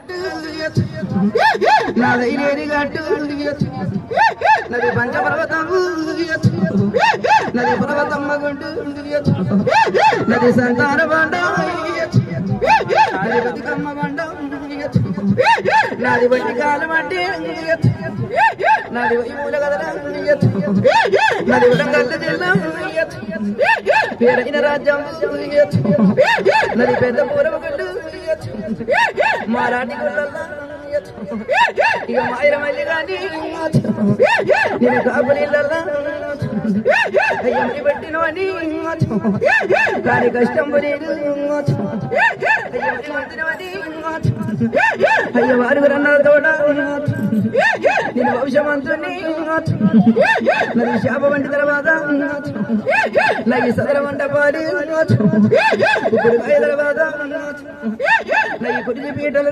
గట్టు నాదైలేని గట్టు నది పంచపర్వతము నది పర్వతమ్మ గుండు నది సంతాన బండం నది బతికమ్మ బండం నాది బట్టి కాలం అంటే నాది వైపుల కదరా నది ఉడంగల్ల జిల్లా పేరైన రాజ్యం నది పెద్ద పూరవగడ్డు మారాటి గుళ్ళల్లా ఇక మాయరమల్లి కానీ నేను కాపులిల్లల్లా అయ్యమ్మని పెట్టినవని దాని కష్టం లేదు అయ్యమ్మని మంచినవని అయ్య వారుగురన్నారు తోడ నేను భవిష్యమంతుని నది శాప వంటి తర్వాత నది సదర వంట పాలి ఇప్పుడు తర్వాత నది కుడిచి పీటలు